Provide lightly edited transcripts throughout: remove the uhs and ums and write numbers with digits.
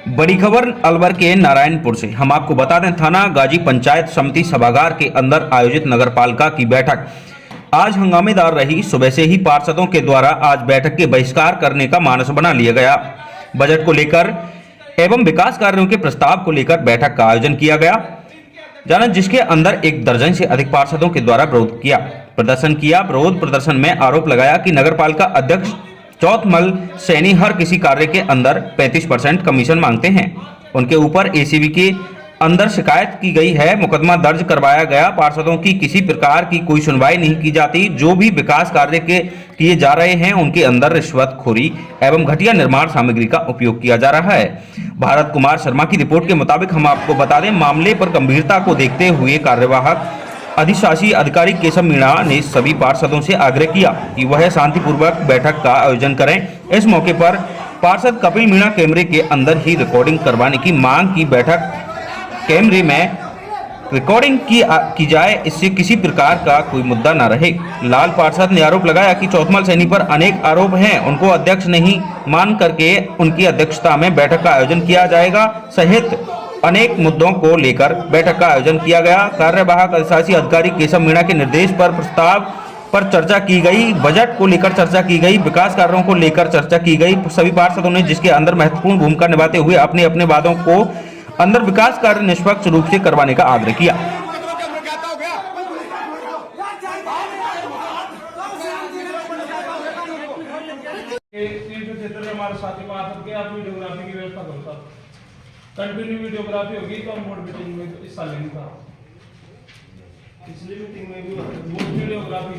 बड़ी खबर अलवर के नारायणपुर से। हम आपको बता दें, थाना गाजी पंचायत समिति सभागार के अंदर आयोजित नगरपालिका की बैठक आज हंगामेदार रही। सुबह से ही पार्षदों के द्वारा आज बैठक के बहिष्कार करने का मानस बना लिया गया। बजट को लेकर एवं विकास कार्यों के प्रस्ताव को लेकर बैठक का आयोजन किया गया, जिसके अंदर 1 दर्जन से अधिक पार्षदों के द्वारा प्रदर्शन किया। विरोध प्रदर्शन में आरोप लगाया कि नगरपालिका अध्यक्ष चौथमल सैनी हर किसी कार्य के अंदर 35% कमीशन मांगते हैं। उनके ऊपर एसीबी के अंदर शिकायत की गई है, मुकदमा दर्ज करवाया गया। पार्षदों की किसी प्रकार की कोई सुनवाई नहीं की जाती। जो भी विकास कार्य किए जा रहे हैं उनके अंदर रिश्वतखोरी एवं घटिया निर्माण सामग्री का उपयोग किया जा रहा है। भारत कुमार शर्मा की रिपोर्ट के मुताबिक हम आपको बता दें, मामले पर गंभीरता को देखते हुए कार्यवाहक अधिशासी अधिकारी केशव मीणा ने सभी पार्षदों से आग्रह किया कि वह शांतिपूर्वक बैठक का आयोजन करें। इस मौके पर पार्षद कपिल मीणा कैमरे के अंदर ही रिकॉर्डिंग करवाने की मांग की। बैठक कैमरे में रिकॉर्डिंग की जाए, इससे किसी प्रकार का कोई मुद्दा न रहे। लाल पार्षद ने आरोप लगाया कि चौथमल सैनी पर अनेक आरोप हैं, उनको अध्यक्ष नहीं मान करके उनकी अध्यक्षता में बैठक का आयोजन किया जाएगा सहित अनेक मुद्दों को लेकर बैठक का आयोजन किया गया। कार्यवाहक अधिशासी अधिकारी केशव मीणा के निर्देश पर प्रस्ताव पर चर्चा की गई, बजट को लेकर चर्चा की गई, विकास कार्यों को लेकर चर्चा की गई। सभी पार्षदों ने जिसके अंदर महत्वपूर्ण भूमिका निभाते हुए अपने अपने वादों को अंदर विकास कार्य निष्पक्ष रूप से करवाने का आग्रह किया। कंटिन्यू वीडियोग्राफी होगी तो हम बोर्ड मीटिंग में हिस्सा लेंगे था। पिछली मीटिंग में भी वीडियोग्राफी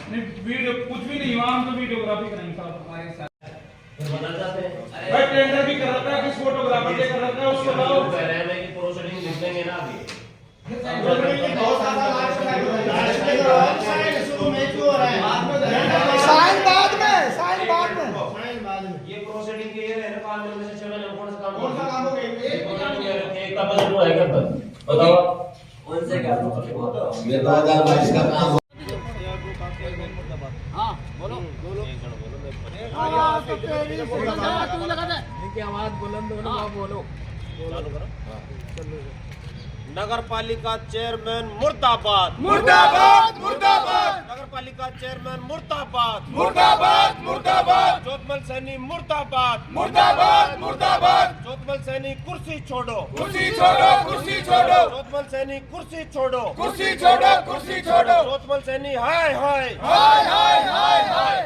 नहीं, वीडियो कुछ भी नहीं हुआ, हम तो वीडियोग्राफी करेंगे था। भाई टेंडर भी कर रखा है, किस फोटोग्राफर ने कर रखा है उसको बताओ। कह रहे हैं कि प्रोसीडिंग लिख देंगे ना अभी। ये प्रोसीडिंग के लिए है 5 महीने से 6 महीने में कौन सा काम हो गया? एक का बजट हुआ है क्या? बताओ उनसे क्या ये 2022 का काम। हां बोलो आवाज बुलंद होना, बोलो चालू करो। नगर पालिका चेयरमैन मुर्दाबाद मुर्दाबाद मुर्दाबाद। नगर पालिका चेयरमैन मुर्दाबाद मुर्दाबाद मुर्दाबाद। चौथमल सैनी मुर्दाबाद मुर्दाबाद मुर्दाबाद। चौथमल सैनी कुर्सी छोड़ो कुर्सी छोड़ो कुर्सी छोड़ो। चौथमल सैनी कुर्सी छोड़ो कुर्सी छोड़ो कुर्सी छोड़ो। चौथमल सैनी हाय हाय हाय हाय हाय हाय।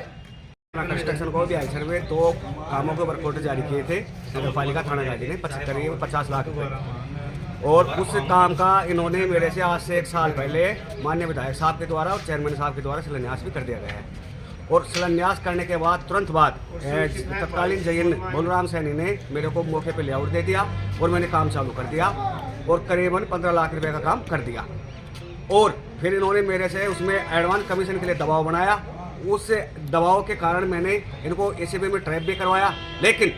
कंस्ट्रक्शन को भी आइसर में 2 कामों के वर्क ऑर्डर जारी किए थे नगर पालिका थाना गाजी ने 50 लाख रुपए, और उस काम का इन्होंने मेरे से आज से 1 साल पहले माननीय विधायक साहब के द्वारा और चेयरमैन साहब के द्वारा शिलान्यास भी कर दिया गया है। और शिलान्यास करने के बाद तुरंत बाद तत्कालीन जयन बोलराम सैनी ने मेरे को मौके पे लेआउट दे दिया और मैंने काम चालू कर दिया और करीबन 15 लाख रुपए का काम कर दिया। और फिर इन्होंने मेरे से उसमें एडवांस कमीशन के लिए दबाव बनाया। उस दबाव के कारण मैंने इनको एसीबी में ट्रैप भी करवाया, लेकिन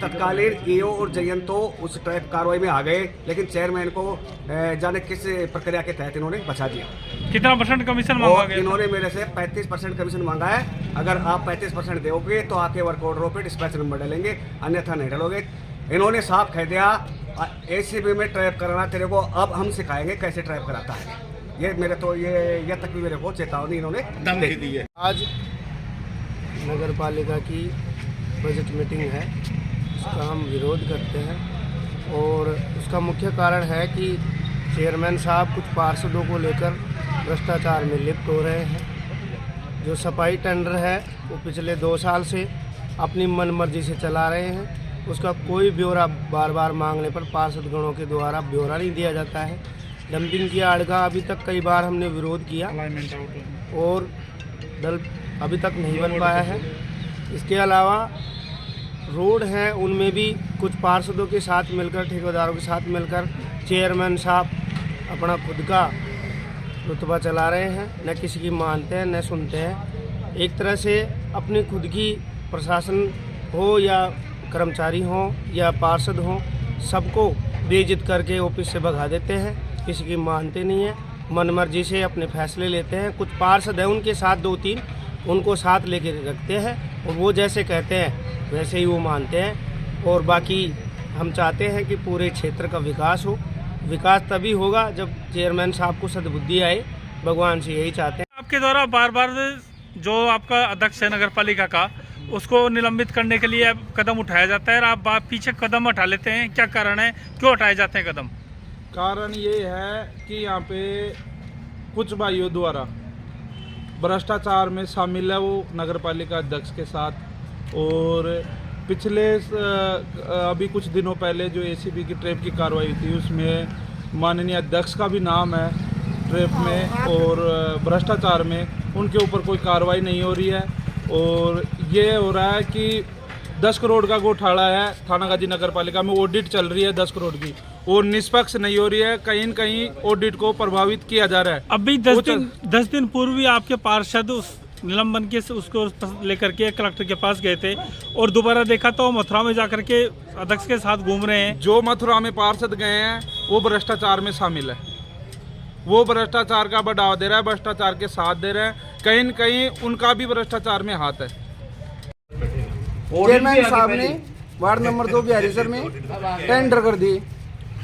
तत्कालीन ईओ और जयन तो उस ट्रैप कार्रवाई में आ गए, लेकिन चेयरमैन को जाने किस प्रक्रिया के तहत इन्होंने बचा दिया। कितना % कमीशन मांगा गया? इन्होंने मेरे से 35% कमीशन मांगा है। अगर आप 35% दोगे तो आपके वर्क ऑर्डरों पे डिस्पैच नंबर डालेंगे, अन्यथा नहीं डालोगे। इन्होंने साफ कह दिया एसीबी में ट्रैप कराना तेरे को अब हम सिखाएंगे कैसे ट्रैप कराता है। ये मेरे तो ये तक भी मेरे को चेतावनी इन्होंने धमकी दी है। आज नगर पालिका की बजट मीटिंग है, उसका हम विरोध करते हैं और उसका मुख्य कारण है कि चेयरमैन साहब कुछ पार्षदों को लेकर भ्रष्टाचार में लिप्त हो रहे हैं। जो सफाई टेंडर है वो पिछले 2 साल से अपनी मनमर्जी से चला रहे हैं। उसका कोई ब्यौरा बार बार मांगने पर पार्षदगणों के द्वारा ब्यौरा नहीं दिया जाता है। डंपिंग की आड़ का अभी तक कई बार हमने विरोध किया और दल अभी तक नहीं बन पाया है। इसके अलावा रोड हैं, उनमें भी कुछ पार्षदों के साथ मिलकर, ठेकेदारों के साथ मिलकर चेयरमैन साहब अपना खुद का रुतबा चला रहे हैं, न किसी की मानते हैं न सुनते हैं। एक तरह से अपनी खुद की प्रशासन हो या कर्मचारी हो या पार्षद हो, सबको बेइज्जत करके ऑफिस से भगा देते हैं, किसी की मानते नहीं है, मनमर्जी से अपने फैसले लेते हैं। कुछ पार्षद हैं उनके साथ 2-3 उनको साथ लेके रखते हैं और वो जैसे कहते हैं वैसे ही वो मानते हैं। और बाकी हम चाहते हैं कि पूरे क्षेत्र का विकास हो। विकास तभी होगा जब चेयरमैन साहब को सद्बुद्धि आए, भगवान से यही चाहते हैं। आपके द्वारा बार बार जो आपका अध्यक्ष है नगर पालिका का, उसको निलंबित करने के लिए कदम उठाया जाता है और आप पीछे कदम उठा लेते हैं, क्या कारण है, क्यों उठाए जाते हैं कदम? कारण ये है कि यहाँ पे कुछ भाइयों द्वारा भ्रष्टाचार में शामिल है वो नगर पालिका अध्यक्ष के साथ। और पिछले अभी कुछ दिनों पहले जो एसीबी की ट्रैप की कार्रवाई थी उसमें माननीय अध्यक्ष का भी नाम है ट्रैप में, और भ्रष्टाचार में उनके ऊपर कोई कार्रवाई नहीं हो रही है। और ये हो रहा है कि 10 करोड़ का घोटाला है थानागाजी नगर पालिका में, ऑडिट चल रही है 10 करोड़ की, और निष्पक्ष नहीं हो रही है, कहीं न कहीं ऑडिट को प्रभावित किया जा रहा है। अभी 10 दिन पूर्व ही आपके पार्षद उस निलंबन के उसको लेकर के कलेक्टर के पास गए थे और दोबारा देखा तो मथुरा में जाकर के अध्यक्ष के साथ घूम रहे हैं। जो मथुरा में पार्षद गए हैं वो भ्रष्टाचार में शामिल है, वो भ्रष्टाचार का बढ़ावा दे रहा है, भ्रष्टाचार के साथ दे रहे हैं, कहीं न कहीं उनका भी भ्रष्टाचार में हाथ है। चेयरमैन साहब ने वार्ड नंबर 2 बिहारीसर में टेंडर कर दिए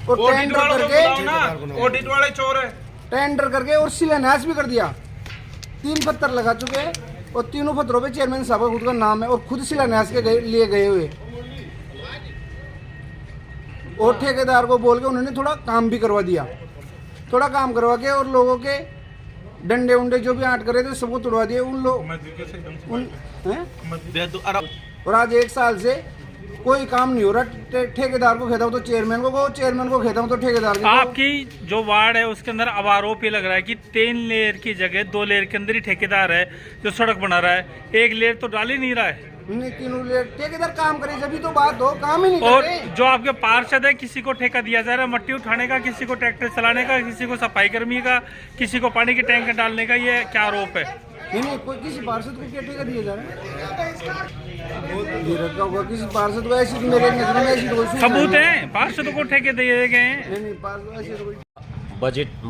और टेंडर करके ऑडिट वाले चोर है। टेंडर करके और शिलान्यास भी कर दिया। 3 पत्थर लगा चुके हैं और तीनों पत्थरों पे चेयरमैन साहब का खुद का नाम है और खुद शिलान्यास के लिए गए हुए। और ठेकेदार को बोल के उन्होंने थोड़ा काम भी करवा दिया, थोड़ा काम करवा के और लोगों के डंडे उंडे जो भी आट करे थे सबको तोड़वा दिए उन लोग और आज 1 साल से कोई काम नहीं हो रहा। ठेकेदार को कहता हूँ तो चेयरमैन को चेयरमैन को कहता हूँ तो ठेकेदार को। आपकी जो वार्ड है उसके अंदर अब आरोप ये लग रहा है कि 3 लेयर की जगह 2 लेयर के अंदर ही ठेकेदार है जो सड़क बना रहा है, 1 लेयर तो डाल ही नहीं रहा है। नहीं, 3 लेयर ठेकेदार काम करे जब तो बात हो, काम ही नहीं कर और रहे। जो आपके पार्षद है किसी को ठेका दिया जा रहा है मट्टी उठाने का, किसी को ट्रैक्टर चलाने का, किसी को सफाई कर्मी का, किसी को पानी की टैंकर डालने का, ये क्या आरोप है? नहीं, कोई किसी पार्षद को क्या ठेका दिया जा रहा है? रखा होगा किसी पार्षद को, ऐसी मेरे नजर में ऐसी कोई सबूत है पार्षद को ठेके दिए गए हैं। नहीं, पार्षद ऐसी कोई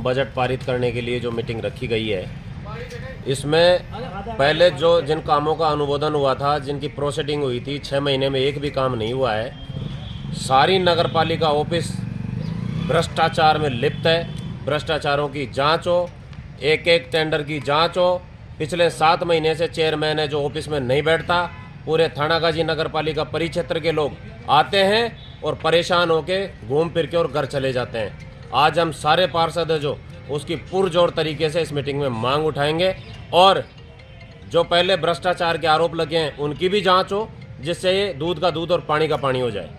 बजट पारित करने के लिए जो मीटिंग रखी गई है, इसमें पहले जो जिन कामों का अनुमोदन हुआ था, जिनकी प्रोसीडिंग हुई थी, 6 महीने में एक भी काम नहीं हुआ है। सारी नगर पालिका ऑफिस भ्रष्टाचार में लिप्त है। भ्रष्टाचारों की जांच हो, एक टेंडर की जांच हो। पिछले 7 महीने से चेयरमैन है जो ऑफिस में नहीं बैठता। पूरे थानागाजी नगर पालिका परिक्षेत्र के लोग आते हैं और परेशान होके घूम फिर के और घर चले जाते हैं। आज हम सारे पार्षद हैं जो उसकी पुरजोर तरीके से इस मीटिंग में मांग उठाएंगे और जो पहले भ्रष्टाचार के आरोप लगे हैं उनकी भी जांच हो, जिससे ये दूध का दूध और पानी का पानी हो जाए।